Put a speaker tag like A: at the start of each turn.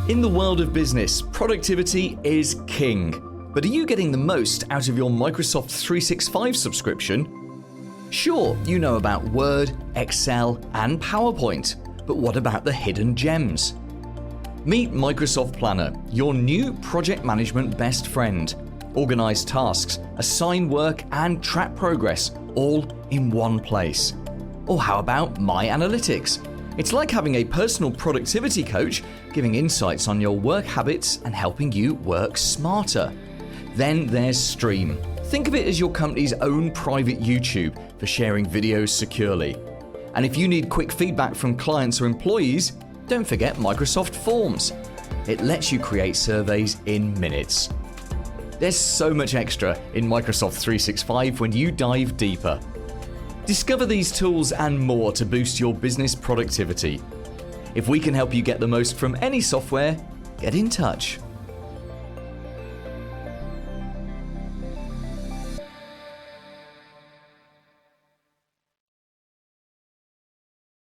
A: In the world of business, productivity is king. But are you getting the most out of your Microsoft 365 subscription? Sure, you know about Word, Excel, and PowerPoint, but what about the hidden gems? Meet Microsoft Planner, your new project management best friend. Organize tasks, assign work, and track progress, all in one place. Or how about My Analytics? It's like having a personal productivity coach giving insights on your work habits and helping you work smarter. Then there's Stream. Think of it as your company's own private YouTube for sharing videos securely. And if you need quick feedback from clients or employees, don't forget Microsoft Forms. It lets you create surveys in minutes. There's so much extra in Microsoft 365 when you dive deeper. Discover these tools and more to boost your business productivity. If we can help you get the most from any software, get in touch.